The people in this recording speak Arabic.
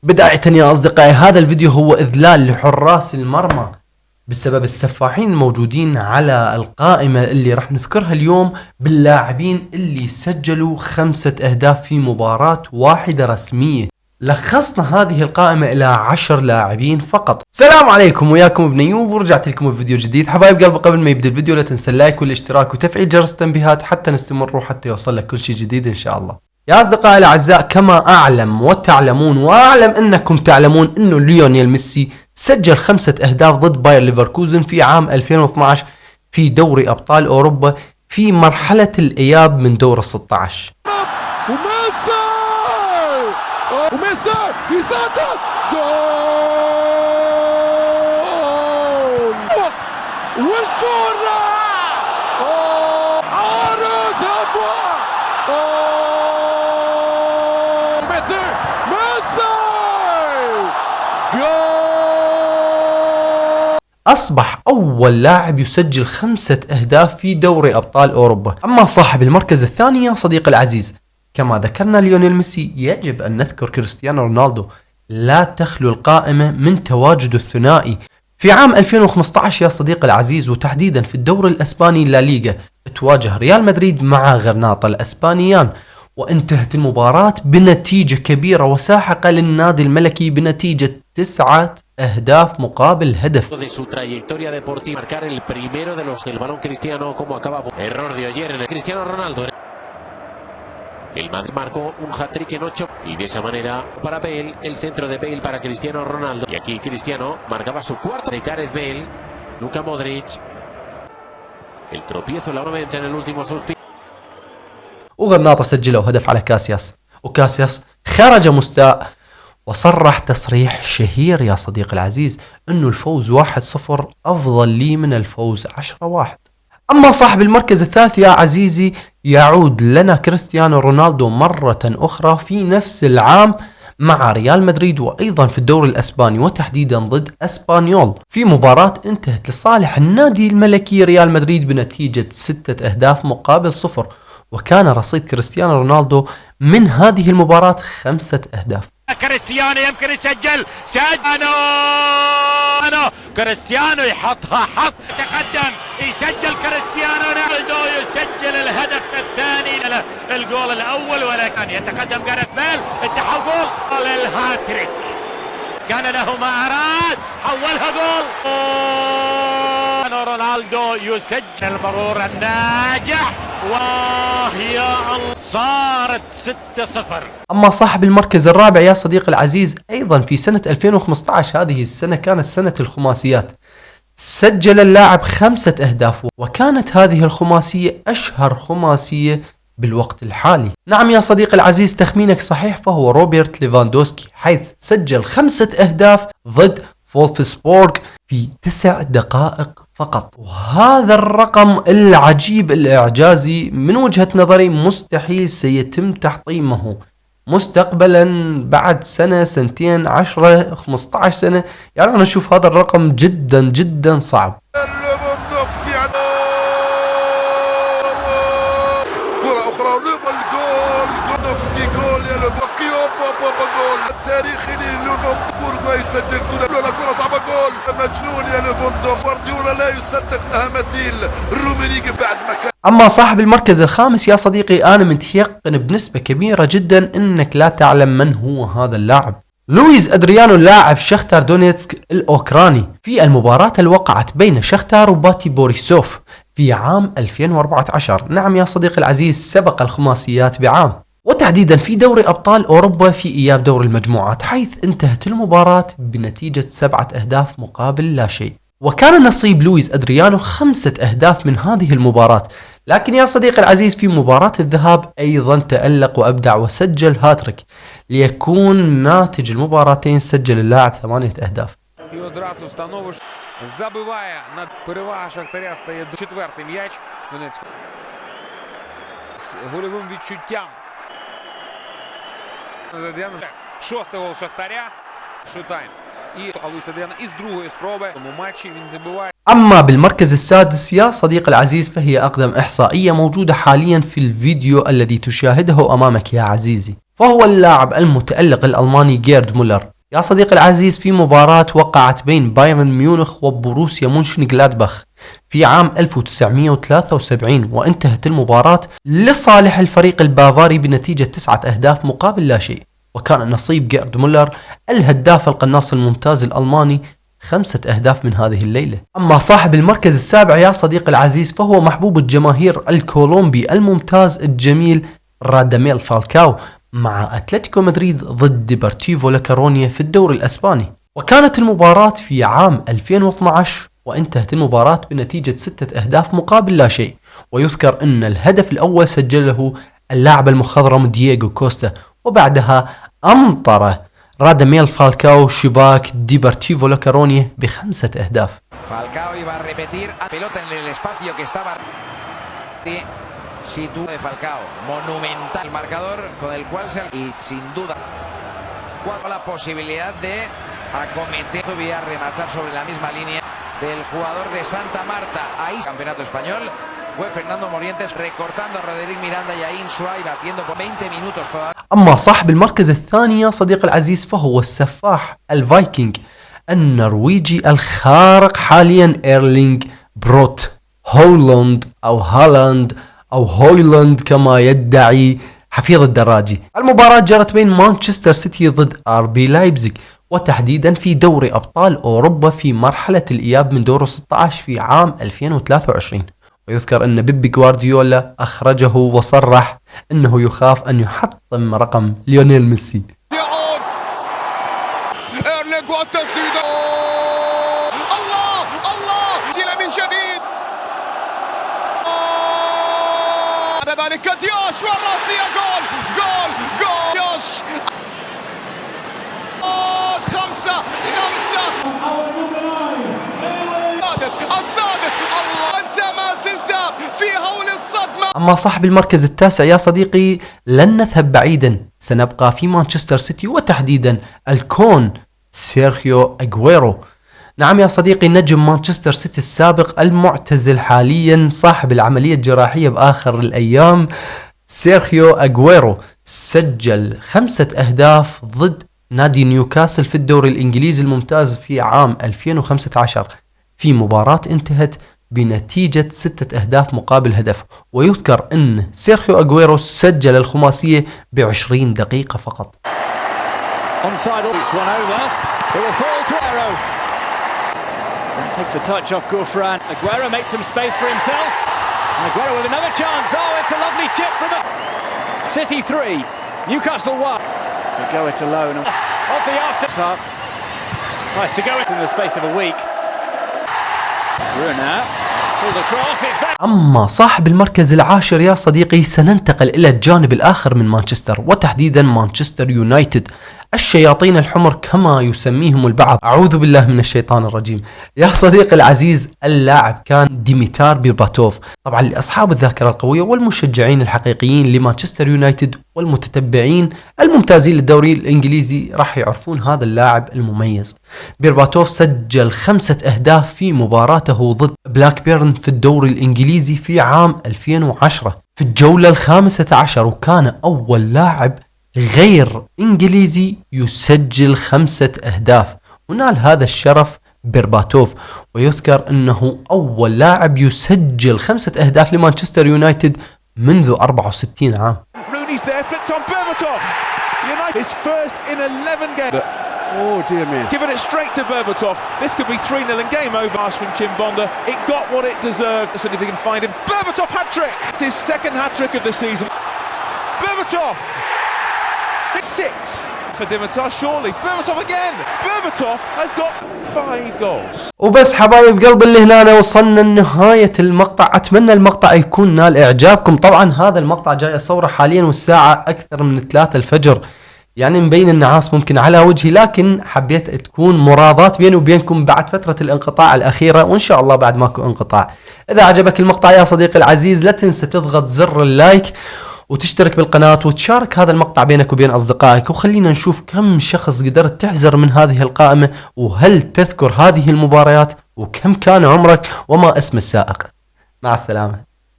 بداية يا أصدقائي، هذا الفيديو هو إذلال لحراس المرمى بسبب السفاحين الموجودين على القائمة اللي راح نذكرها اليوم باللاعبين اللي سجلوا 5 أهداف في مباراة واحدة رسمية. لخصنا هذه القائمة إلى 10 لاعبين فقط. السلام عليكم، وياكم ابن ايوب، ورجعت لكم بفيديو جديد. حبايب قلبي، قبل ما يبدأ الفيديو لا تنسى اللايك والاشتراك وتفعيل جرس التنبيهات حتى نستمر وحتى يوصل لك كل شيء جديد إن شاء الله. يا أصدقائي الأعزاء، كما أعلم وتعلمون وأعلم أنكم تعلمون أنه ليونيل ميسي سجل 5 أهداف ضد باير ليفركوزن في عام 2012 في دوري أبطال أوروبا في مرحلة الإياب من دور 16. وميسي يسدد جول والكرة حارس أبواب ميسي جول. أصبح أول لاعب يسجل 5 أهداف في دوري أبطال أوروبا. أما صاحب المركز الثاني يا صديقي العزيز، كما ذكرنا ليونيل ميسي، يجب أن نذكر كريستيانو رونالدو. لا تخلو القائمة من تواجد الثنائي. في عام 2015 يا صديقي العزيز، وتحديدا في الدوري الأسباني لا ليغا، تواجه ريال مدريد مع غرناطة الأسبانيان، وانتهت المباراة بنتيجة كبيرة وساحقة للنادي الملكي بنتيجة 9 أهداف مقابل هدف. El Madrid marcó un hat-trick en 8 y de esa manera para Bale, el centro de Bale para Cristiano Ronaldo. Y aquí Cristiano marcaba su cuarto de Gareth Bale, Luka Modric. El tropiezo nuevamente en el último suspiro. وغرناطة سجلوا هدف على كاسياس، وكاسياس خرج مستاء وصرح تصريح شهير يا صديقي العزيز انه الفوز 1-0 افضل لي من الفوز 10-1. أما صاحب المركز الثالث يا عزيزي، يعود لنا كريستيانو رونالدو مرة أخرى في نفس العام مع ريال مدريد، وأيضا في الدوري الأسباني وتحديدا ضد أسبانيول، في مباراة انتهت لصالح النادي الملكي ريال مدريد بنتيجة 6 أهداف مقابل 0. وكان رصيد كريستيانو رونالدو من هذه المباراة 5 أهداف. كريستيانو يمكن يسجل، كريستيانو يحطها، تقدم، يسجل كريستيانو رونالدو، يسجل الهدف الثاني، الجول الاول، ولكن يتقدم جاريث بيل، التحول للهاتريك، كان له ما اراد، حولها جول. رونالدو يسجل المرور الناجح، وهي صارت 6-0. أما صاحب المركز الرابع يا صديقي العزيز، أيضا في سنة 2015، هذه السنة كانت سنة الخماسيات، سجل اللاعب 5 أهداف، وكانت هذه الخماسية أشهر خماسية بالوقت الحالي. نعم يا صديقي العزيز، تخمينك صحيح، فهو روبرت ليفاندوسكي، حيث سجل 5 أهداف ضد فولفسبورغ في 9 دقائق فقط. وهذا الرقم العجيب الإعجازي من وجهة نظري مستحيل سيتم تحطيمه مستقبلا بعد سنة، سنتين، 10، 15 سنة. يعني أنا أشوف هذا الرقم جدا جدا صعب. كرة أخرى، جول يا ليفاندوفسكي، جول التاريخي لليفاندوفسكي، ما يسجل كرة صعبة، جول مجنون يا ليفاندوفسكي، فارديولا لا يصدق لها مثيل، رومينيجي بعد ما كان. أما صاحب المركز الخامس يا صديقي، أنا متيقن بنسبة كبيرة جدا أنك لا تعلم من هو هذا اللاعب. لويز أدريانو، لاعب شختار دونيتسك الأوكراني، في المباراة اللي وقعت بين شختار وباتي بوريسوف في عام 2014. نعم يا صديقي العزيز، سبق الخماسيات بعام، وتحديدا في دوري أبطال أوروبا في إياب دور المجموعات، حيث انتهت المباراة بنتيجة 7 أهداف مقابل لا شيء. وكان نصيب لويز أدريانو 5 أهداف من هذه المباراة. لكن يا صديقي العزيز، في مباراة الذهاب أيضا تألق وأبدع وسجل هاتريك، ليكون ناتج المباراتين سجل اللاعب 8 أهداف. Забиває над перевага Шахтаря, стає 4-й м'яч Донецьку. З гольовим відчуттям. 6-й гол Шахтаря. Шутайм. І Луїс Адріано із другої спроби. В тому матчі він забиває. أما بالمركز السادس يا صديقي العزيز، فهي أقدم إحصائية موجودة حاليا في الفيديو الذي تشاهده أمامك يا عزيزي، فهو اللاعب المتألق الألماني جيرد مولر، يا صديقي العزيز في مباراة وقعت بين بايرن ميونخ وبروسيا مونشنغلادباخ في عام 1973 وانتهت المباراة لصالح الفريق البافاري بنتيجة 9 أهداف مقابل لا شيء، وكان نصيب جيرد مولر الهداف القناص الممتاز الألماني 5 أهداف من هذه الليلة. أما صاحب المركز السابع يا صديقي العزيز فهو محبوب الجماهير الكولومبي الممتاز الجميل راداميل فالكاو مع أتلتيكو مدريد ضد ديبورتيفو لاكورونيا في الدوري الأسباني، وكانت المباراة في عام 2012 وانتهت المباراة بنتيجة 6 أهداف مقابل لا شيء، ويذكر أن الهدف الأول سجله اللاعب المخضرم دييغو كوستا، وبعدها أمطر راداميل فالكاو شباك ديبورتيفو لاكورونيا ب5 أهداف. Falcao iba a repetir a pelota en el espacio que estaba sitúo de Falcao, monumental el marcador con el cual se y sin duda con la posibilidad de acometer y a remachar sobre la misma línea del jugador de Santa Marta. Ahí campeonato español fue Fernando Morientes recortando a Roderick Miranda y a Insua y batiendo por 20 minutos todavía. أما صاحب المركز الثاني يا صديقي العزيز فهو السفاح الفايكنج النرويجي الخارق حاليا إيرلينغ بروت هولاند أو هالاند أو هويلاند كما يدعي حفيظ الدراجي. المباراة جرت بين مانشستر سيتي ضد RB لايبزيغ، وتحديدا في دوري أبطال أوروبا في مرحلة الإياب من دور 16 في عام 2023. ويذكر أن بيب غوارديولا أخرجه وصرح أنه يخاف أن يحطم رقم ليونيل ميسي. ذلك دياش والراسية جول جول جول دياش 5 السادس الله أنت ما زلت في هول الصدمة. أما صاحب المركز التاسع يا صديقي لن نذهب بعيدا، سنبقى في مانشستر سيتي وتحديدا الكون سيرخيو أغويرو. نعم يا صديقي نجم مانشستر سيتي السابق المعتزل حاليا صاحب العملية الجراحية بآخر الأيام سيرخيو أغويرو سجل 5 أهداف ضد نادي نيوكاسل في الدوري الإنجليزي الممتاز في عام 2015 في مباراة انتهت بنتيجة 6 أهداف مقابل هدف، ويذكر أن سيرخيو أغويرو سجل الخماسية ب20 دقيقة فقط. Takes a touch off Gouffran. Aguero makes some space for himself. Aguero with another chance. Oh, it's a lovely chip from the City 3, Newcastle 1. To go it alone off the after. It's nice to go it in the space of a week. Bruna pulled across. It's back. أما صاحب المركز العاشر يا صديقي سننتقل إلى الجانب الآخر من مانشستر وتحديدا مانشستر يونايتد الشياطين الحمر كما يسميهم البعض، أعوذ بالله من الشيطان الرجيم. يا صديقي العزيز اللاعب كان ديميتار بيرباتوف. طبعا لأصحاب الذاكرة القوية والمشجعين الحقيقيين لمانشستر يونايتد والمتتبعين الممتازين للدوري الإنجليزي راح يعرفون هذا اللاعب المميز. بيرباتوف سجل 5 أهداف في مباراته ضد بلاك بيرن في الدوري الإنجليزي في عام 2010 في الجولة 15، وكان أول لاعب غير إنجليزي يسجل 5 أهداف، ونال هذا الشرف بيرباتوف. ويذكر أنه أول لاعب يسجل 5 أهداف لمانشستر يونايتد منذ 64 عام. Oh dear me. Giving it straight to Berbatov. This could be 3-0 and game over. Pass from Chimbonda. It got what it deserved. So if he can find him. Berbatov hat-trick. It's his second hat-trick of the season. Berbatov. 6 for Dimitar surely. Berbatov again. Berbatov has got 5 goals. وبس حبايب قلب اللي هنا وصلنا لنهاية المقطع. أتمنى المقطع يكون نال إعجابكم. طبعا هذا المقطع جاي أصوره حاليا والساعة أكثر من 3 الفجر، يعني مبين النعاس ممكن على وجهي، لكن حبيت تكون مراضات بيني وبينكم بعد فترة الانقطاع الأخيرة، وإن شاء الله بعد ماكو انقطاع. إذا عجبك المقطع يا صديقي العزيز لا تنسى تضغط زر اللايك وتشترك بالقناة وتشارك هذا المقطع بينك وبين أصدقائك، وخلينا نشوف كم شخص قدرت تحزر من هذه القائمة، وهل تذكر هذه المباريات، وكم كان عمرك، وما اسم السائق. مع السلامة.